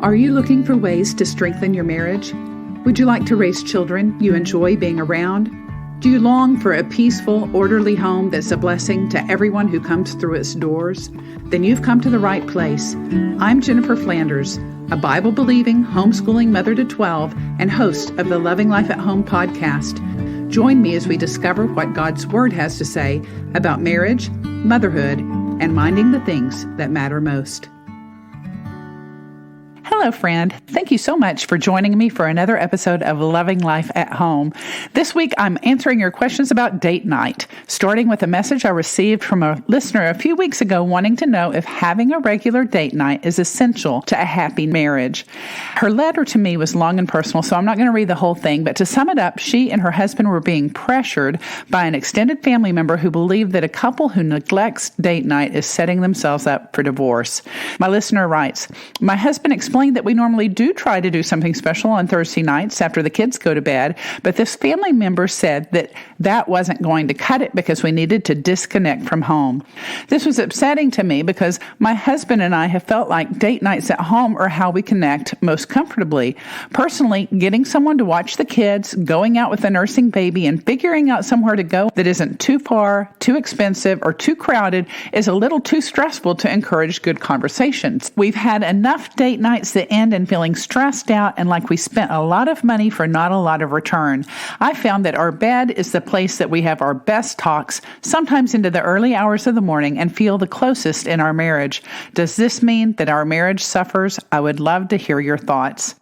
Are you looking for ways to strengthen your marriage? Would you like to raise children you enjoy being around? Do you long for a peaceful, orderly home that's a blessing to everyone who comes through its doors? Then you've come to the right place. I'm Jennifer Flanders, a Bible-believing, homeschooling mother to 12 and host of the Loving Life at Home podcast. Join me as we discover what God's Word has to say about marriage, motherhood, and minding the things that matter most. Hello, friend. Thank you so much for joining me for another episode of Loving Life at Home. This week, I'm answering your questions about date night, starting with a message I received from a listener a few weeks ago wanting to know if having a regular date night is essential to a happy marriage. Her letter to me was long and personal, so I'm not going to read the whole thing, but to sum it up, she and her husband were being pressured by an extended family member who believed that a couple who neglects date night is setting themselves up for divorce. My listener writes, "My husband explained that we normally do try to do something special on Thursday nights after the kids go to bed, but this family member said that wasn't going to cut it because we needed to disconnect from home. This was upsetting to me because my husband and I have felt like date nights at home are how we connect most comfortably. Personally, getting someone to watch the kids, going out with a nursing baby, and figuring out somewhere to go that isn't too far, too expensive, or too crowded is a little too stressful to encourage good conversations. We've had enough date nights that end in feeling stressed out and like we spent a lot of money for not a lot of return. I found that our bed is the place that we have our best talks, sometimes into the early hours of the morning, and feel the closest in our marriage. Does this mean that our marriage suffers? I would love to hear your thoughts."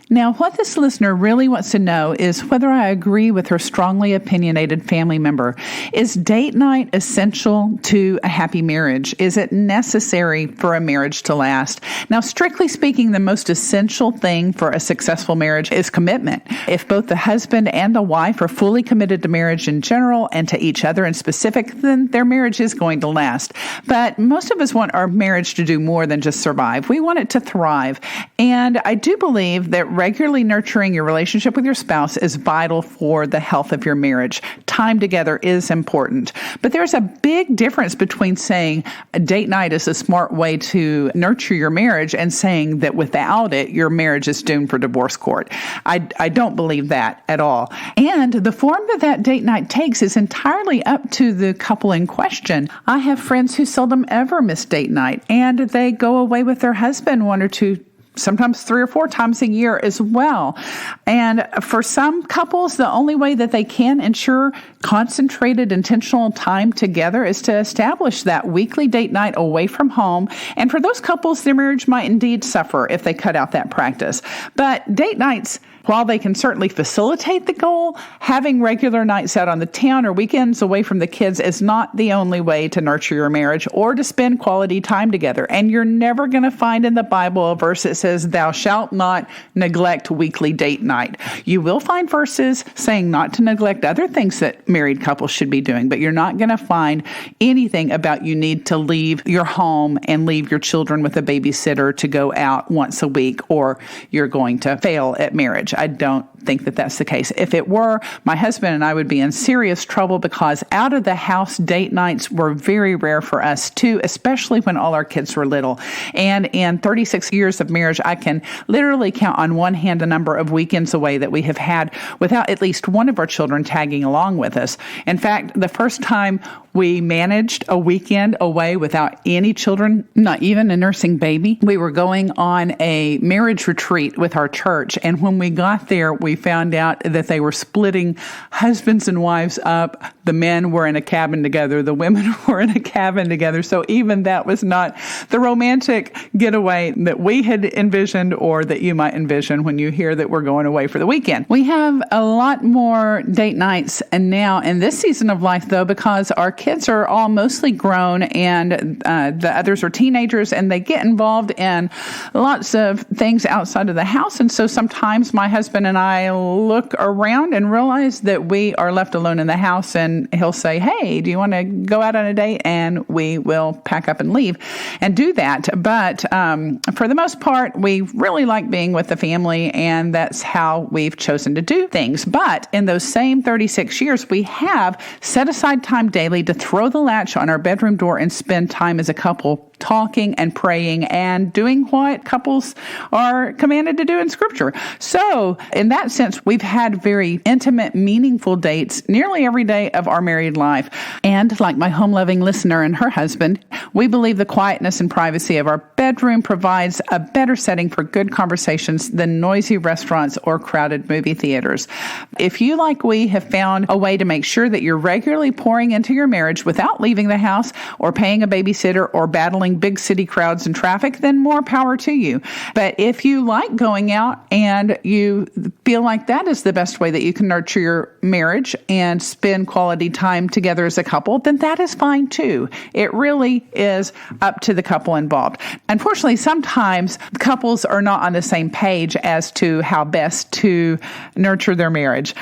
Now, what this listener really wants to know is whether I agree with her strongly opinionated family member. Is date night essential to a happy marriage? Is it necessary for a marriage to last? Now, strictly speaking, the most essential thing for a successful marriage is commitment. If both the husband and the wife are fully committed to marriage in general and to each other in specific, then their marriage is going to last. But most of us want our marriage to do more than just survive. We want it to thrive. And I do believe that regularly nurturing your relationship with your spouse is vital for the health of your marriage. Time together is important. But there's a big difference between saying a date night is a smart way to nurture your marriage and saying that without it, your marriage is doomed for divorce court. I don't believe that at all. And the form that date night takes is entirely up to the couple in question. I have friends who seldom ever miss date night, and they go away with their husband one or two, sometimes 3 or 4 times a year as well. And for some couples, the only way that they can ensure concentrated, intentional time together is to establish that weekly date night away from home. And for those couples, their marriage might indeed suffer if they cut out that practice. But date nights, while they can certainly facilitate the goal, having regular nights out on the town or weekends away from the kids is not the only way to nurture your marriage or to spend quality time together. And you're never going to find in the Bible a verse that says, "Thou shalt not neglect weekly date night." You will find verses saying not to neglect other things that married couples should be doing, but you're not going to find anything about you need to leave your home and leave your children with a babysitter to go out once a week or you're going to fail at marriage. I don't think that that's the case. If it were, my husband and I would be in serious trouble because out of the house date nights were very rare for us too, especially when all our kids were little. And in 36 years of marriage, I can literally count on one hand the number of weekends away that we have had without at least one of our children tagging along with us. In fact, the first time we managed a weekend away without any children, not even a nursing baby, we were going on a marriage retreat with our church. And when we got there, we found out that they were splitting husbands and wives up. The men were in a cabin together. The women were in a cabin together. So even that was not the romantic getaway that we had envisioned or that you might envision when you hear that we're going away for the weekend. We have a lot more date nights and now in this season of life, though, because our kids are all mostly grown and the others are teenagers and they get involved in lots of things outside of the house. And so sometimes my husband and I look around and realize that we are left alone in the house, and he'll say, "Hey, do you want to go out on a date?" And we will pack up and leave and do that. But for the most part, we really like being with the family, and that's how we've chosen to do things. But in those same 36 years, we have set aside time daily to throw the latch on our bedroom door and spend time as a couple talking and praying and doing what couples are commanded to do in Scripture. So in that sense, we've had very intimate, meaningful dates nearly every day of our married life. And like my home-loving listener and her husband, we believe the quietness and privacy of our bedroom provides a better setting for good conversations than noisy restaurants or crowded movie theaters. If you, like we, have found a way to make sure that you're regularly pouring into your marriage without leaving the house or paying a babysitter or battling big city crowds and traffic, then more power to you. But if you like going out and you feel like that is the best way that you can nurture your marriage and spend quality time together as a couple, then that is fine too. It really is up to the couple involved. Unfortunately, sometimes couples are not on the same page as to how best to nurture their marriage.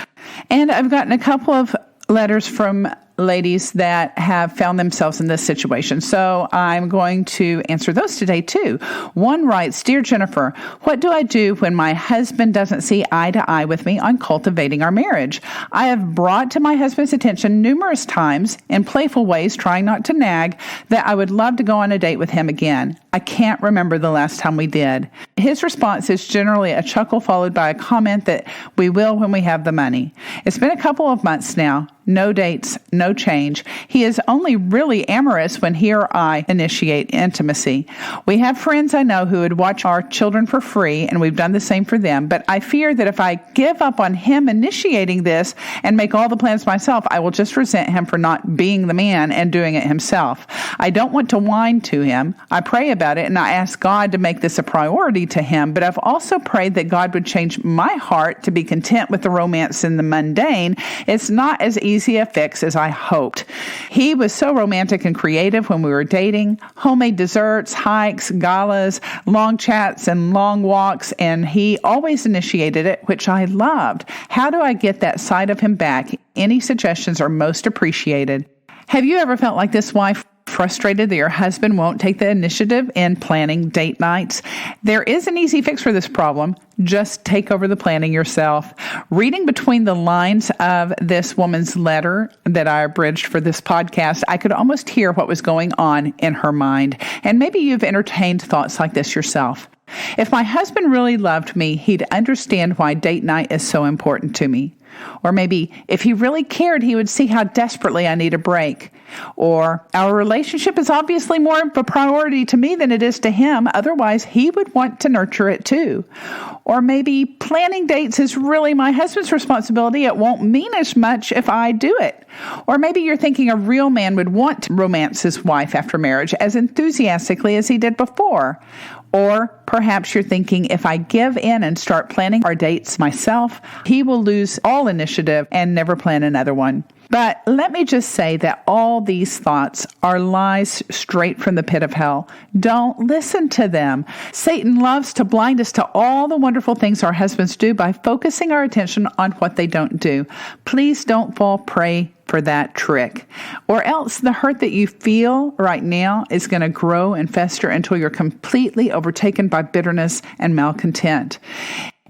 And I've gotten a couple of letters from ladies that have found themselves in this situation. So I'm going to answer those today too. One writes, "Dear Jennifer, what do I do when my husband doesn't see eye to eye with me on cultivating our marriage? I have brought to my husband's attention numerous times in playful ways, trying not to nag, that I would love to go on a date with him again. I can't remember the last time we did. His response is generally a chuckle followed by a comment that we will when we have the money. It's been a couple of months now. No dates, no change. He is only really amorous when he or I initiate intimacy. We have friends I know who would watch our children for free, and we've done the same for them, but I fear that if I give up on him initiating this and make all the plans myself, I will just resent him for not being the man and doing it himself. I don't want to whine to him. I pray about it, and I ask God to make this a priority to him, but I've also prayed that God would change my heart to be content with the romance and the mundane. It's not as easy a fix as I hoped. He was so romantic and creative when we were dating. Homemade desserts, hikes, galas, long chats, and long walks, and he always initiated it, which I loved. How do I get that side of him back? Any suggestions are most appreciated." Have you ever felt like this, wife? Frustrated that your husband won't take the initiative in planning date nights? There is an easy fix for this problem. Just take over the planning yourself. Reading between the lines of this woman's letter that I abridged for this podcast, I could almost hear what was going on in her mind. And maybe you've entertained thoughts like this yourself. If my husband really loved me, he'd understand why date night is so important to me. Or maybe if he really cared, he would see how desperately I need a break. Or our relationship is obviously more of a priority to me than it is to him. Otherwise, he would want to nurture it too. Or maybe planning dates is really my husband's responsibility. It won't mean as much if I do it. Or maybe you're thinking a real man would want to romance his wife after marriage as enthusiastically as he did before. Or perhaps you're thinking, if I give in and start planning our dates myself, he will lose all initiative and never plan another one. But let me just say that all these thoughts are lies straight from the pit of hell. Don't listen to them. Satan loves to blind us to all the wonderful things our husbands do by focusing our attention on what they don't do. Please don't fall prey for that trick, or else the hurt that you feel right now is going to grow and fester until you're completely overtaken by bitterness and malcontent.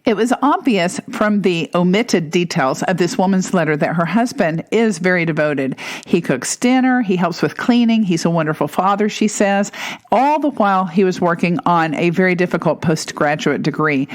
It was obvious from the omitted details of this woman's letter that her husband is very devoted. He cooks dinner, he helps with cleaning, he's a wonderful father, she says, all the while he was working on a very difficult postgraduate degree.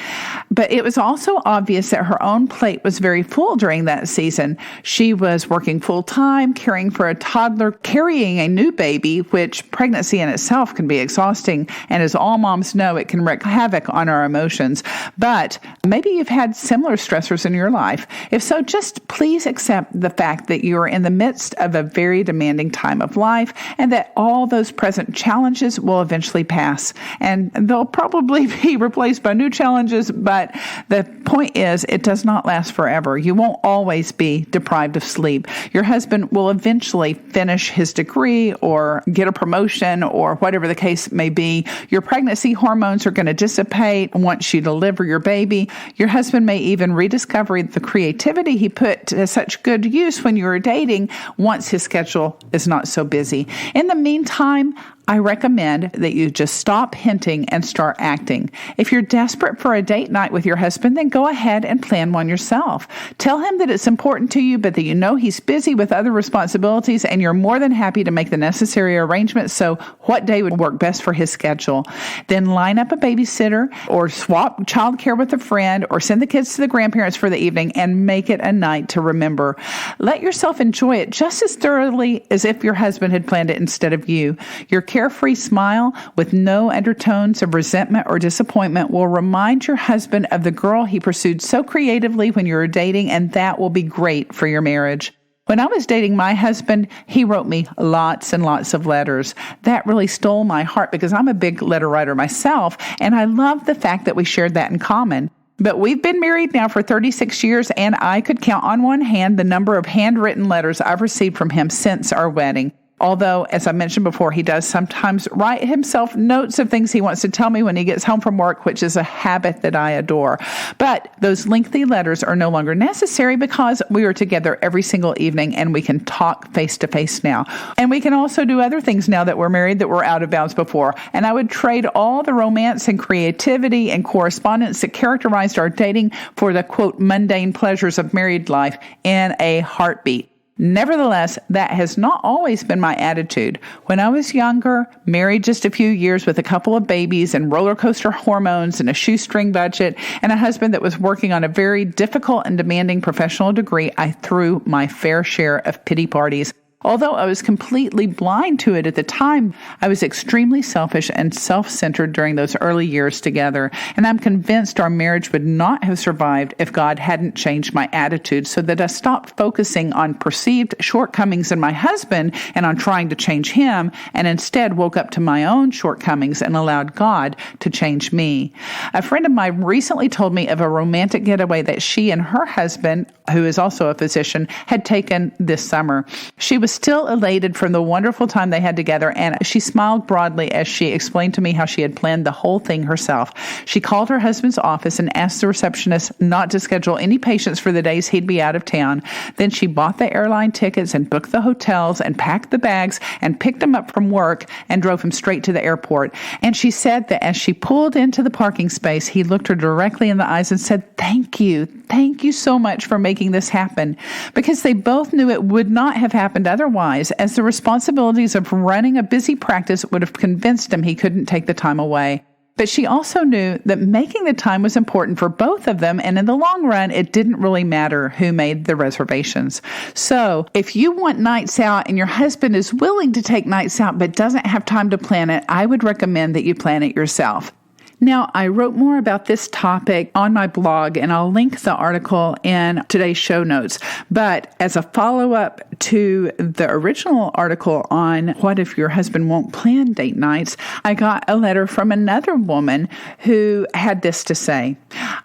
But it was also obvious that her own plate was very full during that season. She was working full-time, caring for a toddler, carrying a new baby, which pregnancy in itself can be exhausting, and as all moms know, it can wreak havoc on our emotions. But maybe you've had similar stressors in your life. If so, just please accept the fact that you are in the midst of a very demanding time of life and that all those present challenges will eventually pass. And they'll probably be replaced by new challenges, but the point is it does not last forever. You won't always be deprived of sleep. Your husband will eventually finish his degree or get a promotion or whatever the case may be. Your pregnancy hormones are going to dissipate once you deliver your baby. Your husband may even rediscover the creativity he put to such good use when you were dating once his schedule is not so busy. In the meantime, I recommend that you just stop hinting and start acting. If you're desperate for a date night with your husband, then go ahead and plan one yourself. Tell him that it's important to you, but that you know he's busy with other responsibilities and you're more than happy to make the necessary arrangements. So what day would work best for his schedule? Then line up a babysitter or swap childcare with a friend or send the kids to the grandparents for the evening and make it a night to remember. Let yourself enjoy it just as thoroughly as if your husband had planned it instead of you. Your carefree smile with no undertones of resentment or disappointment will remind your husband of the girl he pursued so creatively when you were dating, and that will be great for your marriage. When I was dating my husband, he wrote me lots and lots of letters. That really stole my heart because I'm a big letter writer myself, and I love the fact that we shared that in common. But we've been married now for 36 years, and I could count on one hand the number of handwritten letters I've received from him since our wedding. Although, as I mentioned before, he does sometimes write himself notes of things he wants to tell me when he gets home from work, which is a habit that I adore. But those lengthy letters are no longer necessary because we are together every single evening and we can talk face to face now. And we can also do other things now that we're married that were out of bounds before. And I would trade all the romance and creativity and correspondence that characterized our dating for the, quote, mundane pleasures of married life in a heartbeat. Nevertheless, that has not always been my attitude. When I was younger, married just a few years with a couple of babies and roller coaster hormones and a shoestring budget and a husband that was working on a very difficult and demanding professional degree, I threw my fair share of pity parties. Although I was completely blind to it at the time, I was extremely selfish and self-centered during those early years together, and I'm convinced our marriage would not have survived if God hadn't changed my attitude so that I stopped focusing on perceived shortcomings in my husband and on trying to change him, and instead woke up to my own shortcomings and allowed God to change me. A friend of mine recently told me of a romantic getaway that she and her husband, who is also a physician, had taken this summer. She was still elated from the wonderful time they had together, and she smiled broadly as she explained to me how she had planned the whole thing herself. She called her husband's office and asked the receptionist not to schedule any patients for the days he'd be out of town. Then she bought the airline tickets and booked the hotels and packed the bags and picked him up from work and drove him straight to the airport. And she said that as she pulled into the parking space, he looked her directly in the eyes and said, Thank you so much for making this happen," because they both knew it would not have happened otherwise, as the responsibilities of running a busy practice would have convinced him he couldn't take the time away. But she also knew that making the time was important for both of them, and in the long run, it didn't really matter who made the reservations. So, if you want nights out and your husband is willing to take nights out but doesn't have time to plan it, I would recommend that you plan it yourself. Now, I wrote more about this topic on my blog, and I'll link the article in today's show notes. But as a follow-up to the original article on what if your husband won't plan date nights, I got a letter from another woman who had this to say.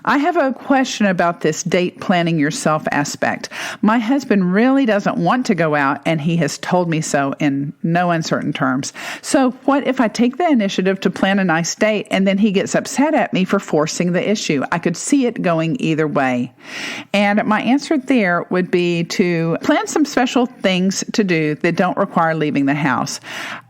I have a question about this date planning yourself aspect. My husband really doesn't want to go out, and he has told me so in no uncertain terms. So what if I take the initiative to plan a nice date, and then he gets upset at me for forcing the issue? I could see it going either way. And my answer there would be to plan some special things to do that don't require leaving the house.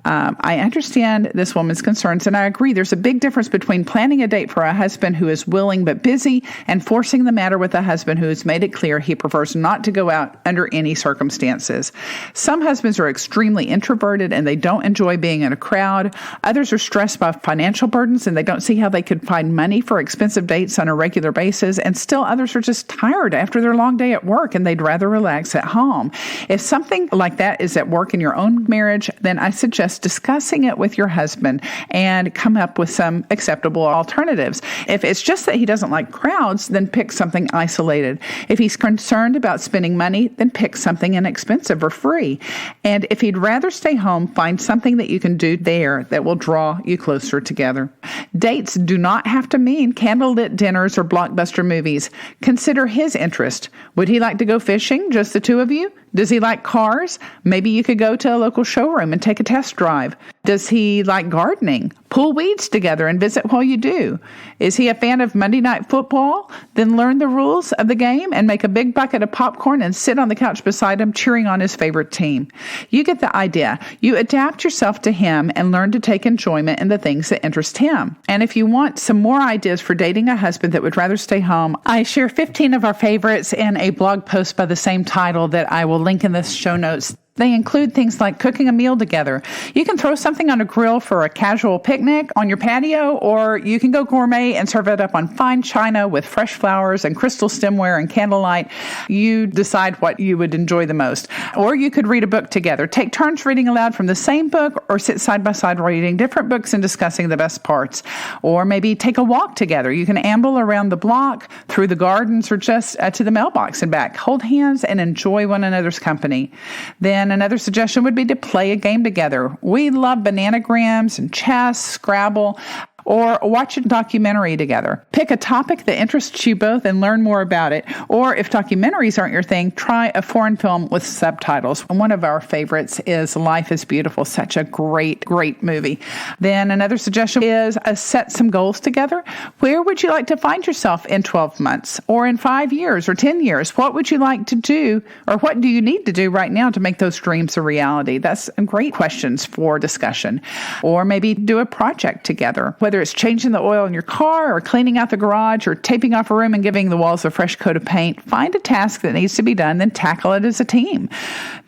I understand this woman's concerns, and I agree. There's a big difference between planning a date for a husband who is willing but busy and forcing the matter with a husband who has made it clear he prefers not to go out under any circumstances. Some husbands are extremely introverted and they don't enjoy being in a crowd. Others are stressed by financial burdens and they don't see how they could find money for expensive dates on a regular basis. And still others are just tired after their long day at work and they'd rather relax at home. If something like that is at work in your own marriage, then I suggest discussing it with your husband and come up with some acceptable alternatives. If it's just that he doesn't like crowds, then pick something isolated. If he's concerned about spending money, then pick something inexpensive or free. And if he'd rather stay home, find something that you can do there that will draw you closer together. Dates do not have to mean candlelit dinners or blockbuster movies. Consider his interest. Would he like to go fishing, just the two of you? Does he like cars? Maybe you could go to a local showroom and take a test drive. Does he like gardening? Pull weeds together and visit while you do. Is he a fan of Monday Night Football? Then learn the rules of the game and make a big bucket of popcorn and sit on the couch beside him cheering on his favorite team. You get the idea. You adapt yourself to him and learn to take enjoyment in the things that interest him. And if you want some more ideas for dating a husband that would rather stay home, I share 15 of our favorites in a blog post by the same title that I will link in the show notes. They include things like cooking a meal together. You can throw something on a grill for a casual picnic on your patio, or you can go gourmet and serve it up on fine china with fresh flowers and crystal stemware and candlelight. You decide what you would enjoy the most. Or you could read a book together. Take turns reading aloud from the same book, or sit side by side reading different books and discussing the best parts. Or maybe take a walk together. You can amble around the block, through the gardens, or just to the mailbox and back. Hold hands and enjoy one another's company. Then another suggestion would be to play a game together. We love bananagrams and chess, Scrabble, or watch a documentary together. Pick a topic that interests you both and learn more about it. Or if documentaries aren't your thing, try a foreign film with subtitles. One of our favorites is Life is Beautiful. Such a great movie. Then another suggestion is set some goals together. Where would you like to find yourself in 12 months or in 5 years or 10 years? What would you like to do, or what do you need to do right now to make those dreams a reality? That's great questions for discussion. Or maybe do a project together, whether it's changing the oil in your car or cleaning out the garage or taping off a room and giving the walls a fresh coat of paint. Find a task that needs to be done, then tackle it as a team.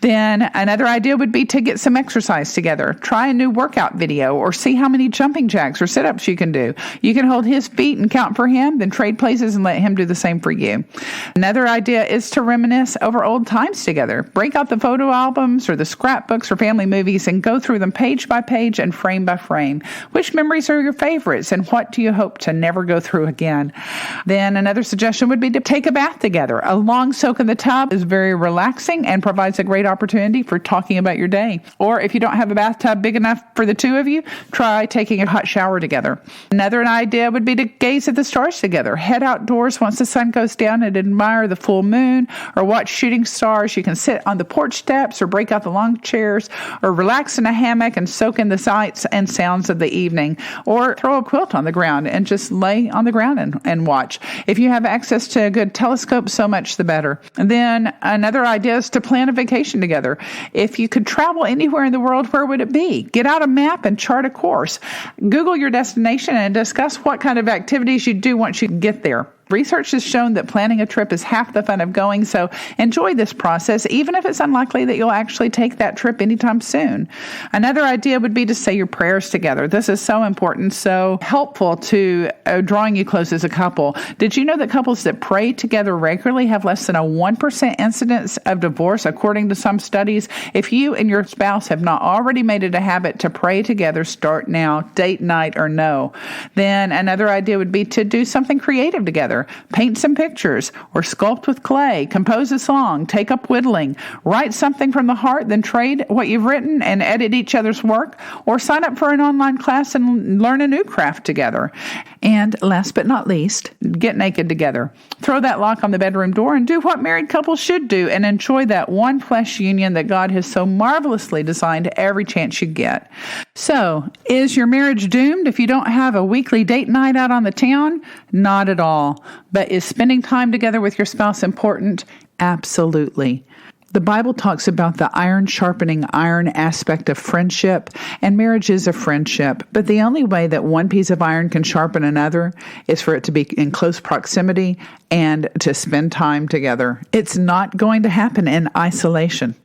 Then another idea would be to get some exercise together. Try a new workout video or see how many jumping jacks or sit-ups you can do. You can hold his feet and count for him, then trade places and let him do the same for you. Another idea is to reminisce over old times together. Break out the photo albums or the scrapbooks or family movies and go through them page by page and frame by frame. Which memories are your favorites and what do you hope to never go through again? Then another suggestion would be to take a bath together. A long soak in the tub is very relaxing and provides a great opportunity for talking about your day. Or if you don't have a bathtub big enough for the two of you, try taking a hot shower together. Another idea would be to gaze at the stars together. Head outdoors once the sun goes down and admire the full moon or watch shooting stars. You can sit on the porch steps or break out the long chairs or relax in a hammock and soak in the sights and sounds of the evening. Or throw a quilt on the ground and just lay on the ground and watch. If you have access to a good telescope, so much the better. And then another idea is to plan a vacation together. If you could travel anywhere in the world, where would it be? Get out a map and chart a course. Google your destination and discuss what kind of activities you do once you get there. Research has shown that planning a trip is half the fun of going, so enjoy this process, even if it's unlikely that you'll actually take that trip anytime soon. Another idea would be to say your prayers together. This is so important, so helpful to drawing you close as a couple. Did you know that couples that pray together regularly have less than a 1% incidence of divorce, according to some studies? If you and your spouse have not already made it a habit to pray together, start now, date night or no. Then another idea would be to do something creative together. Paint some pictures or sculpt with clay, compose a song, take up whittling, write something from the heart, then trade what you've written and edit each other's work, or sign up for an online class and learn a new craft together. And last but not least, get naked together. Throw that lock on the bedroom door and do what married couples should do and enjoy that one flesh union that God has so marvelously designed every chance you get. So, is your marriage doomed if you don't have a weekly date night out on the town? Not at all. But is spending time together with your spouse important? Absolutely. The Bible talks about the iron sharpening iron aspect of friendship, and marriage is a friendship. But the only way that one piece of iron can sharpen another is for it to be in close proximity and to spend time together. It's not going to happen in isolation.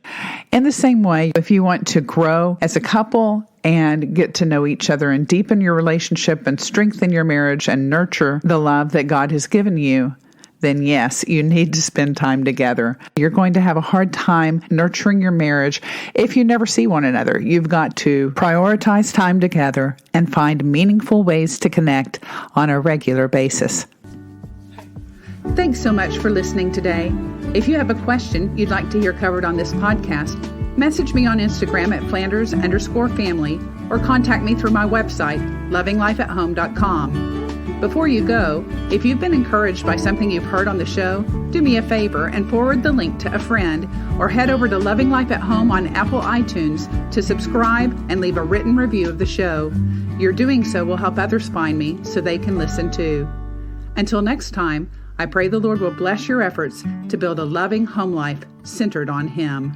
In the same way, if you want to grow as a couple and get to know each other and deepen your relationship and strengthen your marriage and nurture the love that God has given you, then yes, you need to spend time together. You're going to have a hard time nurturing your marriage if you never see one another. You've got to prioritize time together and find meaningful ways to connect on a regular basis. Thanks so much for listening today. If you have a question you'd like to hear covered on this podcast, message me on Instagram at Flanders_family or contact me through my website, lovinglifeathome.com. Before you go, if you've been encouraged by something you've heard on the show, do me a favor and forward the link to a friend or head over to Loving Life at Home on Apple iTunes to subscribe and leave a written review of the show. Your doing so will help others find me so they can listen too. Until next time, I pray the Lord will bless your efforts to build a loving home life centered on Him.